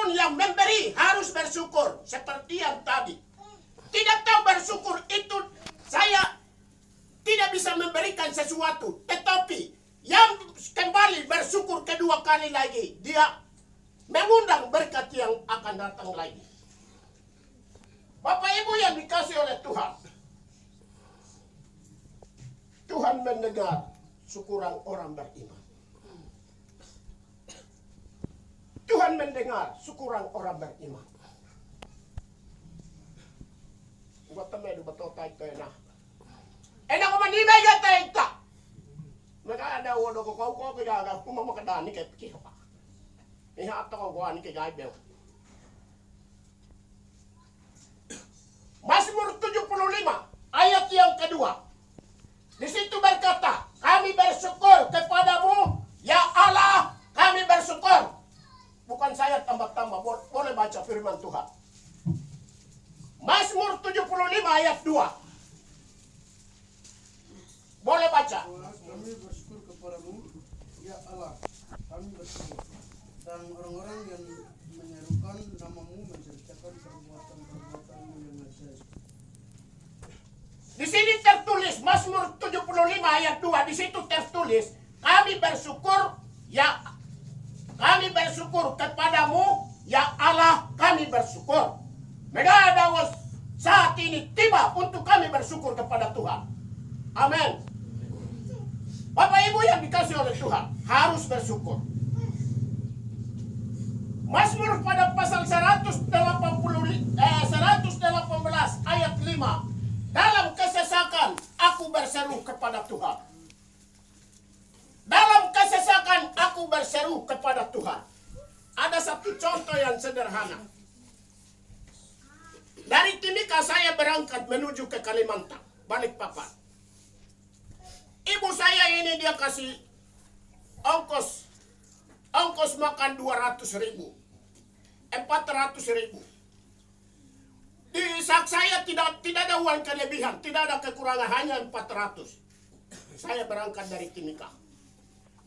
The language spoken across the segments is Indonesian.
siapapun yang memberi harus bersyukur. Seperti yang tadi. Tidak tahu bersyukur itu saya tidak bisa memberikan sesuatu. Tetapi yang kembali bersyukur kedua kali lagi, dia mengundang berkat yang akan datang lagi. Bapak Ibu yang dikasih oleh Tuhan. Tuhan mendengar syukuran orang beriman. Tuhan mendengar syukuran orang beriman. Buat temen betul tayo na. Enak ko manibay ka tayo. Maka ada wado ko kau kaya aku mau makadani kay pikiho pa. Iha ato ko ani kay gaibel. Mazmur 75 ayat yang kedua. Di situ berkata, kami bersyukur kepadamu, ya Allah, kami bersyukur. Bukan saya tambah-tambah, boleh baca firman Tuhan. Mazmur 75 ayat 2. Boleh baca. Kami bersyukur kepadamu, ya Allah, kami bersyukur. Dan orang-orang yang menyerukan namamu menceritakan perbuatan-perbuatanmu yang ajaib. Di sini tertulis Mazmur 75 ayat 2. Di situ tertulis kami bersyukur kepadamu ya Allah, kami bersyukur. Maka ada saat ini tiba untuk kami bersyukur kepada Tuhan. Amin. Bapak Ibu yang dikasih oleh Tuhan harus bersyukur. Mazmur pada pasal 118 ayat 5. Dalam kesesakan aku berseru kepada Tuhan. Dalam kesesakan aku berseru kepada Tuhan. Ada satu contoh yang sederhana. Dari Timika saya berangkat menuju ke Kalimantan, Balikpapan. Ibu saya ini dia kasih ongkos makan 200.000, 400.000. Di sak saya tidak ada uang kelebihan, tidak ada kekurangan, hanya 400. Saya berangkat dari Timika,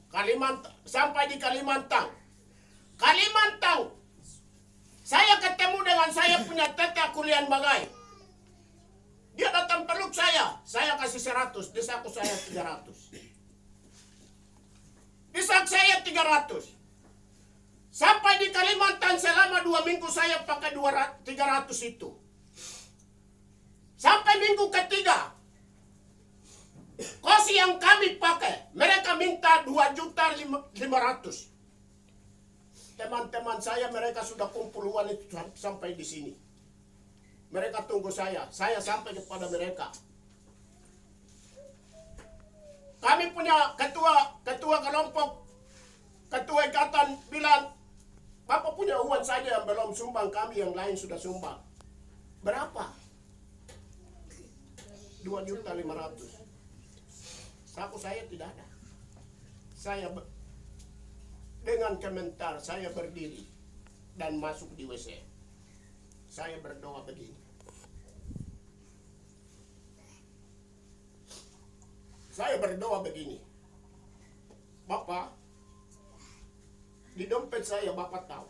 Kalimantan, sampai di Kalimantan. Saya ketemu dengan saya punya teteh kuliah Bagai. Dia datang peluk saya kasih 100, di saku saya 300. Di sak saya 300. Sampai di Kalimantan selama 2 minggu saya pakai 300 itu. Sampai minggu ketiga, kos yang kami pakai, mereka minta 2.500.000. Teman-teman saya mereka sudah kumpul uang itu sampai di sini. Mereka tunggu saya sampai kepada mereka. Kami punya ketua kelompok, ketua ikatan bilang, Bapak punya uang saja yang belum sumbang, kami yang lain sudah sumbang. Berapa? 2.500.000. Saku saya tidak ada. Saya dengan komentar saya berdiri dan masuk di WC. Saya berdoa begini. Bapak, di dompet saya Bapak tahu.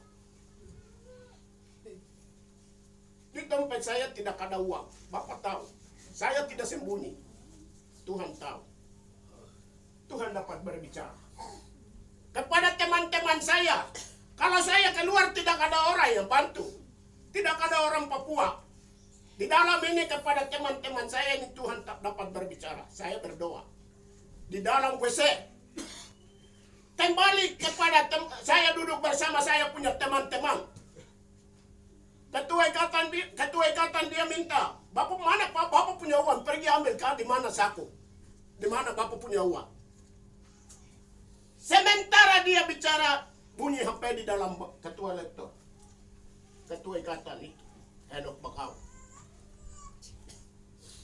Di dompet saya tidak ada uang. Bapak tahu. Saya tidak sembunyi. Tuhan tahu. Tuhan dapat berbicara. Kepada teman-teman saya, kalau saya keluar tidak ada orang yang bantu. Tidak ada orang Papua. Di dalam ini kepada teman-teman saya ini Tuhan tak dapat berbicara. Saya berdoa. Di dalam WC. Kembali kepada saya duduk bersama saya punya teman-teman. Ketua ikatan dia minta, Bapak mana Pak? Bapak punya uang, pergi ambil kah di mana saku? Di mana Bapak punya uang? Sementara dia bicara, bunyi HP di dalam ketua lektor. Ketua ikatan itu, Henok Bakau.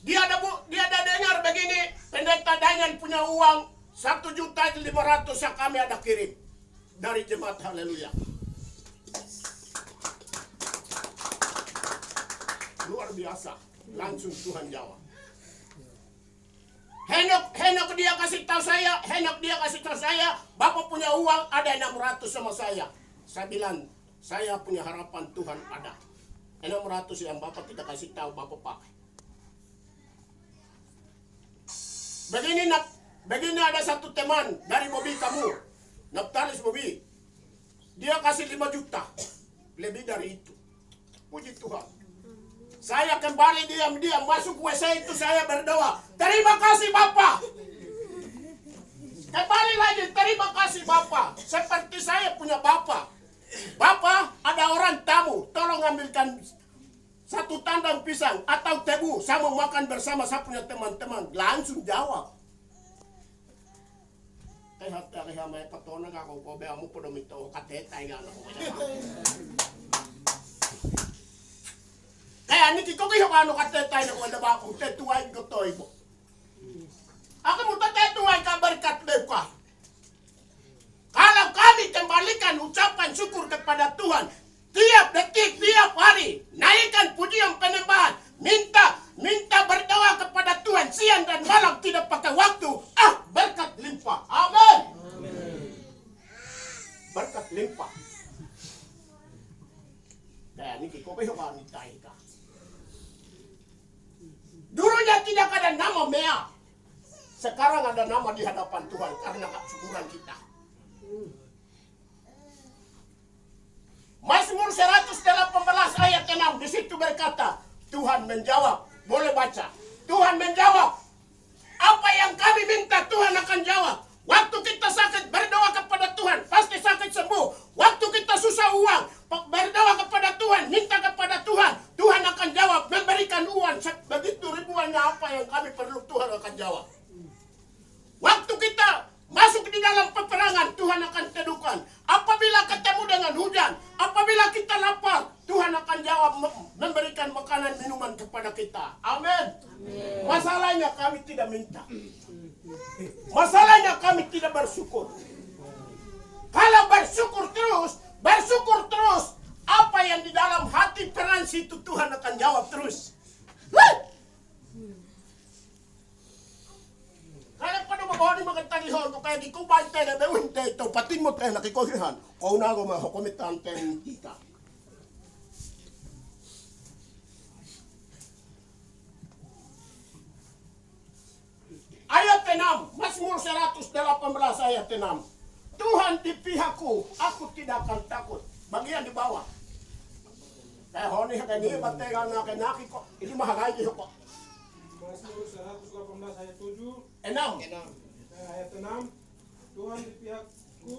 Dia ada dengar begini, pendeta Daniel punya uang 1.500.000 yang kami ada kirim dari jemaat Haleluya. Luar biasa, langsung Tuhan jawab. Henok dia kasih tahu saya, Bapak punya uang ada 600 sama saya. Saya bilang, Saya punya harapan Tuhan ada. 600 yang Bapak tidak kasih tahu Bapak pakai. Begini ada satu teman dari Bobi kamu. Naftalis Bobi. Dia kasih 5 juta. Lebih dari itu. Puji Tuhan. Saya kembali diam-diam masuk WC itu saya berdoa. Terima kasih Bapak. Kembali lagi, terima kasih Bapak. Seperti saya punya Bapak. Bapak, ada orang tamu, tolong ambilkan 1 tandang pisang atau tebu, saya mau makan bersama saya punya teman-teman. Langsung jawab. Kayak may patona ka kung kobe amo po dumito katetay nga ako. Kaya niki ko kayo kano katetay na ko ba ko tetuay ko toy mo. Ako mo tetuay ka berkat ka. Kalau kami kembalikan ucapan syukur kepada Tuhan tiap detik, tiap hari, naikkan pujian penyembahan, minta berdoa kepada Tuhan siang dan malam tidak pakai waktu, berkat limpah. Amin. Berkat limpah. Kaya ini kiko kayo kanitay ka. Dulunya tidak ada nama Mea. Sekarang ada nama di hadapan Tuhan karena kesyukuran kita. Mazmur 118 ayat 6 di situ berkata, Tuhan menjawab. Boleh baca. Tuhan menjawab. Apa yang kami minta Tuhan akan jawab. Waktu kita sakit berdoa kepada Tuhan, pasti sakit sembuh. Waktu kita susah uang, berdoa kepada Tuhan, minta kepada Tuhan, Tuhan akan jawab, memberikan uang begitu ribuannya apa yang kami perlu Tuhan akan jawab. Waktu kita masuk di dalam peperangan, Tuhan akan teduhkan. Apabila ketemu dengan hujan, apabila kita lapar, Tuhan akan jawab memberikan makanan minuman kepada kita. Amin. Masalahnya kami tidak minta. Masalahnya kami tidak bersyukur. Kalau bersyukur terus, apa yang di dalam hati peran situ Tuhan akan jawab terus. Kaya pa naman ba ni magantagihon ko kaya di ko ba tayo na bewin tayo patin mo tayo nakikohihan. Kung na ako mahukumitan tayo kita. Ayat 6, Mazmur 118 ayat 6. Tuhan di pihakku, aku tidak akan takut. Bagian di bawah. Kaya honi kaya batay ka na kinaki ko. Hindi mahagay ko. Mazmur 118 ayat 7. 6. Ayat 6. Tuhan di pihakku,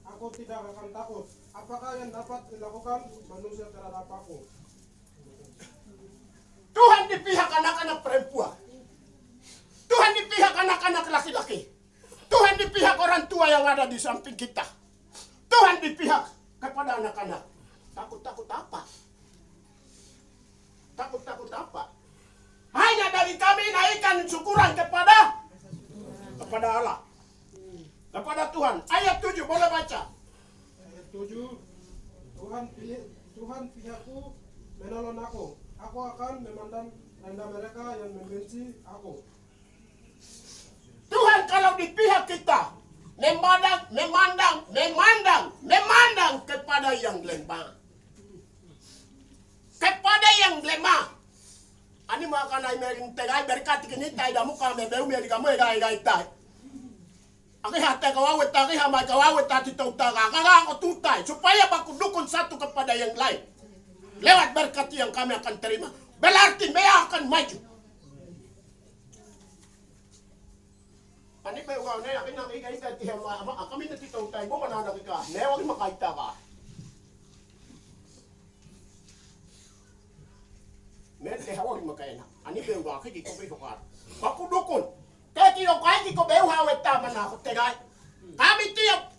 aku tidak akan takut. Apakah yang dapat dilakukan manusia terhadap aku? Tuhan di pihak anak-anak perempuan. Tuhan di pihak anak-anak laki-laki. Tuhan di pihak orang tua yang ada di samping kita. Tuhan di pihak kepada anak-anak. Takut-takut apa? Takut-takut apa? Hanya dari kami naikkan syukuran kepada Allah. Kepada Tuhan. Ayat 7 boleh baca. Ayat 7. Tuhan pihakku menolong aku. Aku akan memandang rendah mereka yang membenci aku. Tuhan kalau di pihak kita memandang kepada yang lemah. Kepada yang lemah. Ani makan ay mering tegay berkat kini tay damu kami beu meri kamu egay tay. Aki hati kawawet taki hamai kawawet tati tautaka kakak aku tutai supaya baku dukun satu kepada yang lain. Lewat berkat yang kami akan terima. Berarti Mea akan maju. Ani ba ugaw na yakin nakikita ti hama kami na titaw tayo mo manana ka newag makaita ka. Mete hawag makaina. Ani ba ugaw kay ko ka. Pakudukon. Kaya tiyo kay ko ba hawet tama na ako tegay. Kami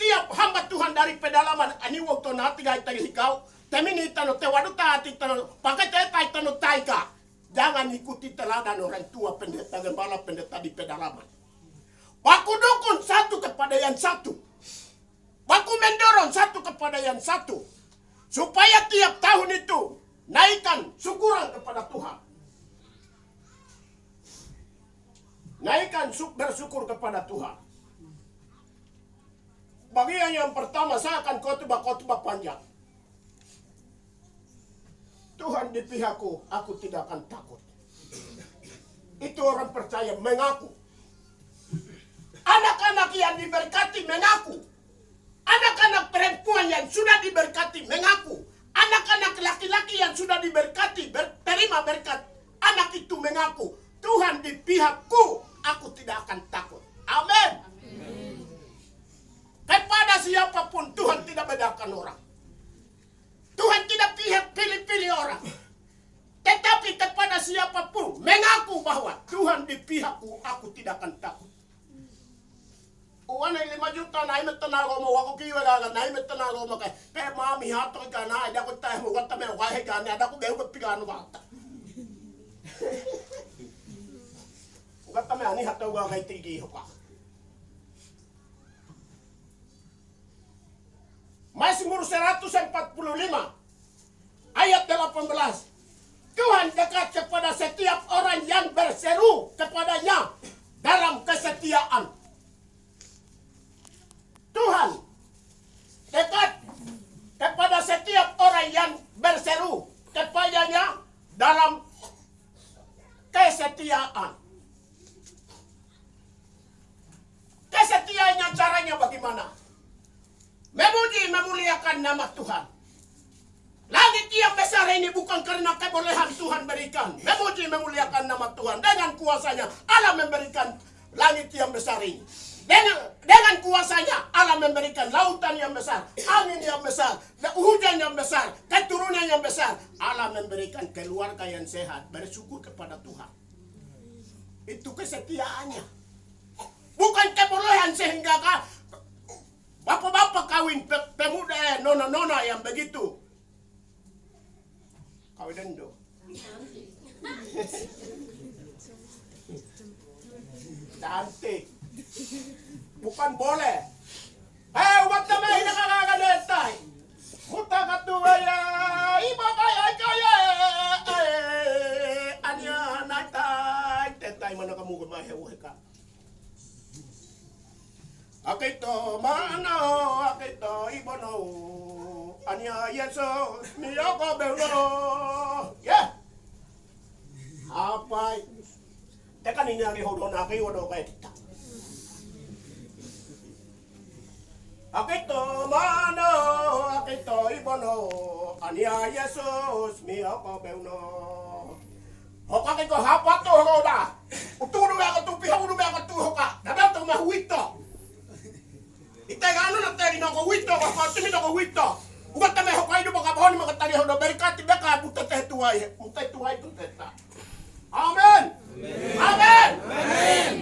tiap hamba Tuhan dari pedalaman ani wag to na tigay tayo ikaw. Teminita no te wadu ta ati tano pakai tay tano tay ka. Jangan ikuti teladan orang tua pendeta gembala pendeta di pedalaman. Baku dukun satu kepada yang satu. Baku mendorong satu kepada yang satu. Supaya tiap tahun itu naikkan syukuran kepada Tuhan. Naikkan bersyukur kepada Tuhan. Bagian yang pertama saya akan khotbah panjang. Tuhan di pihakku, aku tidak akan takut. Itu orang percaya mengaku. Anak-anak yang diberkati mengaku. Anak-anak perempuan yang sudah diberkati mengaku. Anak-anak laki-laki yang sudah diberkati, terima berkat. Anak itu mengaku, Tuhan di pihakku, aku tidak akan takut. Amin. Kepada siapapun Tuhan tidak bedakan orang. Tuhan tidak pilih-pilih orang. Tetapi kepada siapapun mengaku bahwa Tuhan di pihakku, aku tidak akan takut. Uwan ay 5 juta na imet na ako mo ako kiwa na imet na ako mo kay mami hato ka na ada ko tayo mo wata me kay ka na ada ko gayo pigano ka. Wata me ani hato ga kay tigi ho ka. Mazmur 145 ayat 18. Tuhan dekat kepada setiap orang yang berseru kepadanya dalam kesetiaan. Tuhan dekat kepada setiap orang yang berseru kepadanya dalam kesetiaan. Kesetiaannya caranya bagaimana? Memuji, memuliakan nama Tuhan. Langit yang besar ini bukan karena kebolehan Tuhan berikan. Memuji, memuliakan nama Tuhan. Dengan kuasanya Allah memberikan langit yang besar ini. Dengan kuasanya Allah memberikan lautan yang besar, angin yang besar, hujan yang besar, keturunan yang besar. Allah memberikan keluarga yang sehat. Bersyukur kepada Tuhan. Itu kesetiaannya. Bukan kebolehan sehingga bapak-bapak kawin pemuda, nona-nona yang begitu. Kawin dendo. Cantik. Bukan boleh. Umat na may nakakaganetay. Muta katuwa ya. Iba kaya. Anya natay. Tetay man nakamugon mahewa ka. Akito mano. Akito ibono. Anya Yesus. Miyoko belno. Yeah. Apay. Teka ninyo hodon aki wado kay kita. Akito mano, akito ibono, ania Yesus miyoko belno. Hoka kiko hapat to hoda. Uturo ba ko tupi hodo ba ko tu hoka. Dapat to mahuito. Itagano na tayo no ko huito ko timi no ko huito. Ugat me hoka ido baka bahon mga tali hodo berkat baka buta teh tuai. Mutai tuai tu teta. Amen. Amen. Amen.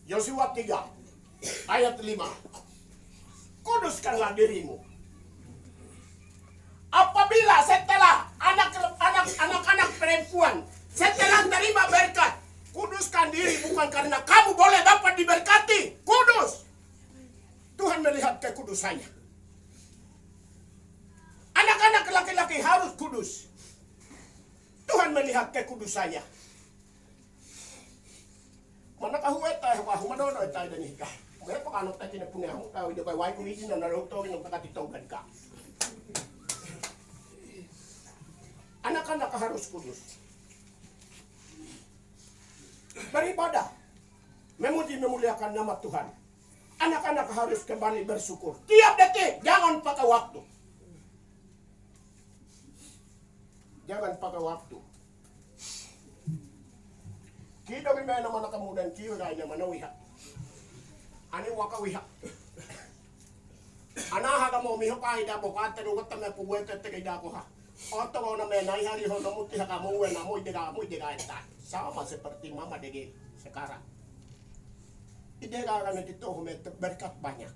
Yosua 3 ayat 5. Kuduskanlah dirimu. Apabila setelah anak-anak perempuan setelah terima berkat, kuduskan diri bukan karena kamu boleh dapat diberkati. Kudus. Tuhan melihat kekudusannya. Anak-anak laki-laki harus kudus. Tuhan melihat kekudusannya. Mana kahuet tayo ka humadono tayo dani ka. May pakano tayo kinapunya ho tayo di kay wai ko izin na naruto ng pagkatitogan ka. Anak-anak harus kudus. Beribadah. Memuji memuliakan nama Tuhan. Anak-anak harus kembali bersyukur. Tiap detik, jangan pakai waktu. Jangan pakai waktu. Kita may naman nakamudan kiyo na ina manawiha. Ani wakawiha. Anaha ka mo miho kahit ako katanungot na may puwete tegay dako ha. Oto ko na may naihari ho na muti ha kamuwe na mo diga ita. Sama seperti mama dege sekarang. Idega kami dito humet berkat banyak.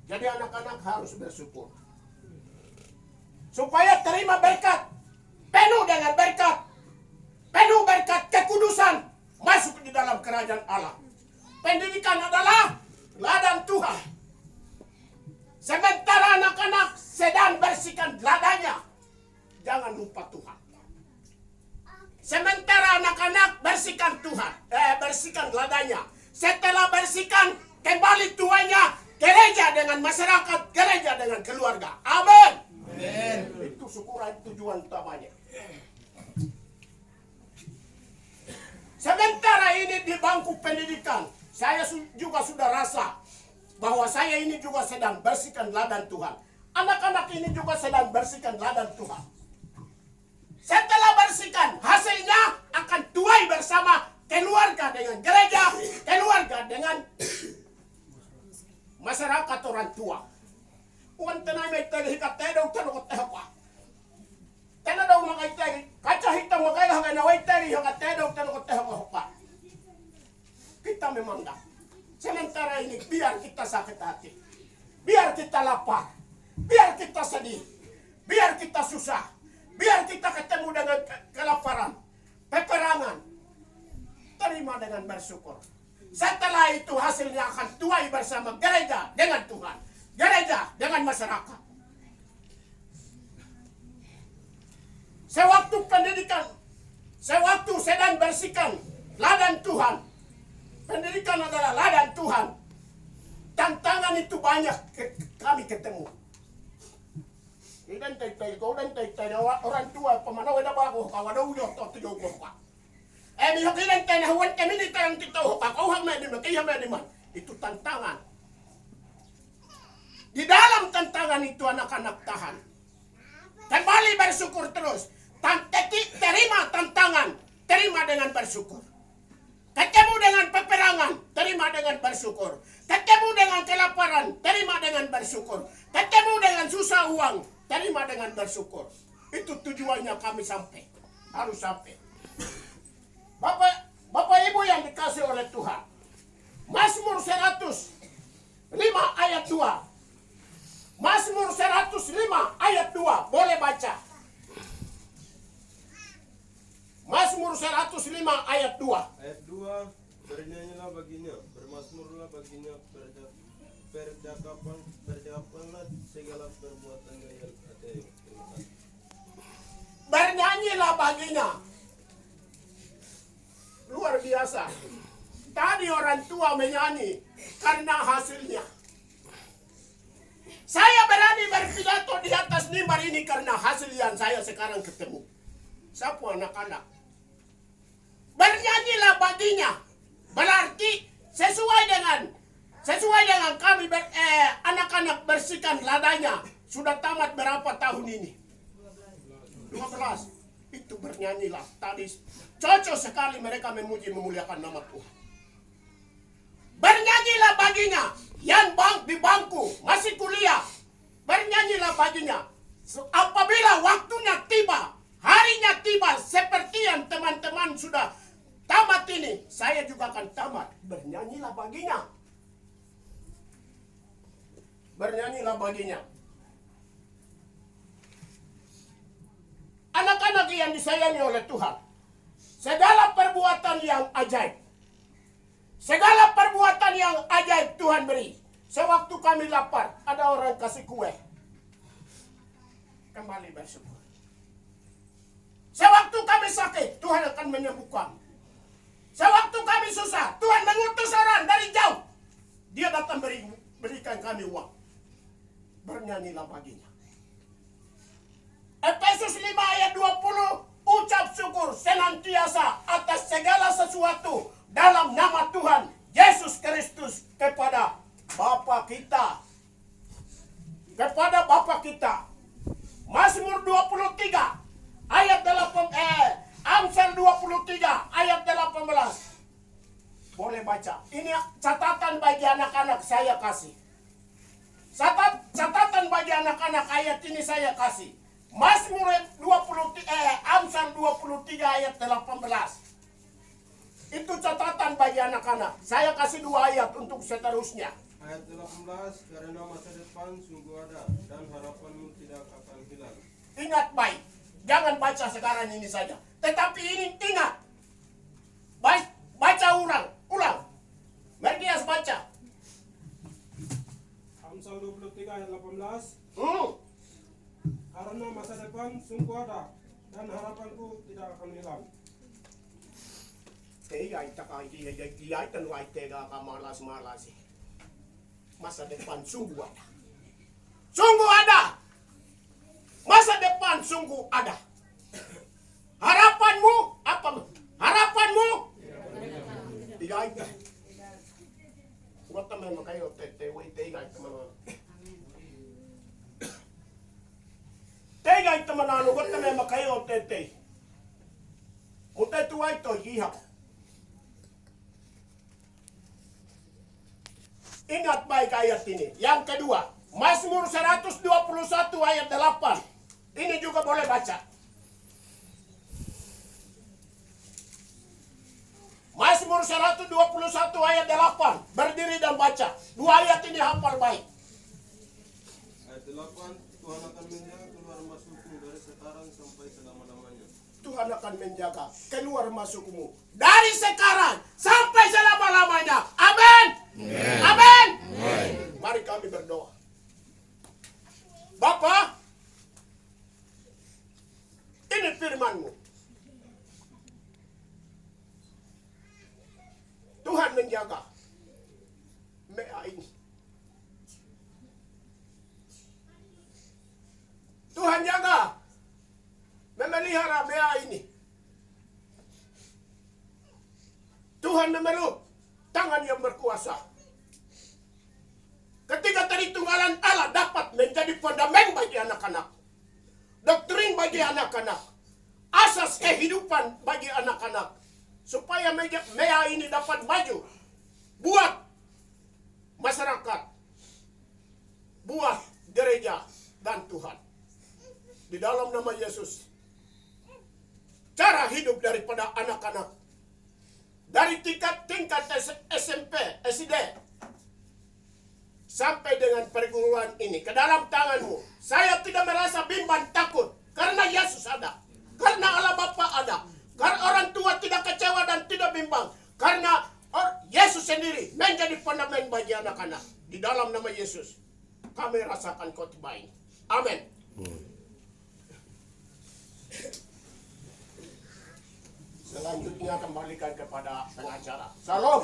Jadi anak-anak harus bersyukur. Supaya terima berkat. Penuh dengan berkat. Penuh berkat kekudusan masuk di dalam kerajaan Allah. Pendidikan adalah ladang Tuhan. Sementara anak-anak sedang bersihkan ladangnya, jangan lupa Tuhan. Sementara anak-anak bersihkan Tuhan, bersihkan ladanya. Setelah bersihkan, kembali tuanya gereja dengan masyarakat, gereja dengan keluarga. Amin. Itu syukuran tujuan utamanya. Sementara ini di bangku pendidikan, saya juga sudah rasa bahwa saya ini juga sedang bersihkan ladang Tuhan. Anak-anak ini juga sedang bersihkan ladang Tuhan. Setelah bersihkan, hasilnya akan tuai bersama keluarga dengan gereja, keluarga dengan masyarakat orang tua. Uang tenai mai tadi hikat tedong tanong tehapa. Tena daw mga tadi, kaca hitam mga kaya na wai tadi hikat tedong tanong tehapa. Kita memandang. Sementara ini biar kita sakit hati, biar kita lapar, biar kita sedih, biar kita susah, biar kita ketemu dengan kelaparan, peperangan, terima dengan bersyukur. Setelah itu hasilnya akan tuai bersama gereja dengan Tuhan, gereja dengan masyarakat. Sewaktu pendidikan, sewaktu sedang bersihkan ladang Tuhan, pendidikan adalah ladang Tuhan. Tantangan itu banyak kami ketemu. Idan tay orang tua pemanaw na bago kawadaw yo to tuyo ko pa. Mihok ilan tay na huwan kami ni tayong tito pa kauhang na di man. Itu tantangan. Di dalam tantangan itu anak-anak tahan. Kembali bersyukur terus. Terima tantangan, terima dengan bersyukur. Ketemu dengan peperangan, terima dengan bersyukur. Ketemu dengan kelaparan, terima dengan bersyukur. Ketemu dengan susah uang, terima dengan bersyukur. Itu tujuannya kami sampai. Harus sampai. Bapak Ibu yang dikasih oleh Tuhan. Mazmur 105 ayat 2. Mazmur 105 ayat 2. Boleh baca. Mazmur 105 ayat 2. Ayat 2, bernyanyilah baginya, bermasmurlah baginya, percakapanlah segala perbuatannya yang ada. Terima kasih. Bernyanyilah baginya. Luar biasa. Tadi orang tua menyanyi karena hasilnya. Saya berani berpidato di atas mimbar ini karena hasil yang saya sekarang ketemu. Siapa anak-anak? Bernyanyilah baginya. Berarti sesuai dengan kami anak-anak bersihkan ladanya. Sudah tamat berapa tahun ini? 12. Itu bernyanyilah. Tadi cocok sekali mereka memuji memuliakan nama Tuhan. Bernyanyilah baginya. Yang di bangku masih kuliah. Bernyanyilah baginya. Apabila waktunya tiba, harinya tiba, seperti yang teman-teman sudah tamat ini, saya juga akan tamat. Bernyanyilah baginya. Bernyanyilah baginya. Anak-anak yang disayangi oleh Tuhan. Segala perbuatan yang ajaib. Segala perbuatan yang ajaib Tuhan beri. Sewaktu kami lapar, ada orang kasih kue. Kembali bersyukur. Sewaktu kami sakit, Tuhan akan menyembuhkan. Sewaktu kami susah, Tuhan mengutus orang dari jauh. Dia datang berikan kami uang. Bernyanyilah baginya. Efesus 5 ayat 20, ucap syukur senantiasa atas segala sesuatu dalam nama Tuhan Yesus Kristus kepada Bapa kita. Kepada Bapa kita. Mazmur 23 ayat 8, Amsal 23 ayat 18. Boleh baca. Ini catatan bagi anak-anak saya kasih. Catatan bagi anak-anak ayat ini saya kasih. Mazmur 23, Amsal 23 ayat 18. Itu catatan bagi anak-anak. Saya kasih 2 ayat untuk seterusnya. Ayat 18, karena masa depan sungguh ada dan harapanmu tidak akan hilang. Ingat baik. Jangan baca sekarang ini saja. Tetapi ini ingat. Baca ulang. Merdias baca. Amsal 23 ayat 18. Karena masa depan sungguh ada dan harapanku tidak akan hilang. Tegay takay kiyay tanway tega ka malas-malas. Masa depan sungguh ada. Sungguh ada. Masa depan sungguh ada. Harapanmu apa? Harapanmu? Tegay ka. Huwag naman makayo tete, wait tegay ka mga. Tegay ka manano, huwag naman makayo tete. Mutta tuway to hihap. Ingat baik ayat ini. Yang kedua, Mazmur 121 ayat 8. Ini juga boleh baca. Mazmur 121 ayat 8. Berdiri dan baca. Dua ayat ini hafal baik. Ayat 8, Tuhan akan menjaga keluar masukmu dari sekarang sampai selama-lamanya. Tuhan akan menjaga keluar masukmu dari sekarang sampai selama-lamanya. Amin. Amin. Mari kami berdoa. Bapa, ini firman-Mu. Tuhan menjaga mea ini. Tuhan jaga memelihara mea ini. Tuhan memeluk tangan yang berkuasa. Ketika Tritunggalan Allah dapat menjadi fondamen bagi anak-anak, doktrin bagi anak-anak, asas kehidupan bagi anak-anak, supaya mea ini dapat maju buat masyarakat, buat gereja dan Tuhan. Di dalam nama Yesus, cara hidup daripada anak-anak dari tingkat SMP, SD sampai dengan perguruan ini ke dalam tangan-Mu. Saya tidak merasa bimbang takut karena Yesus ada, karena Allah Bapa ada, karena orang tua tidak kecewa dan tidak bimbang karena Yesus sendiri menjadi fundament bagi anak-anak. Di dalam nama Yesus kami rasakan khotbah ini. Amin. Selanjutnya kembalikan kepada pengacara. Salam.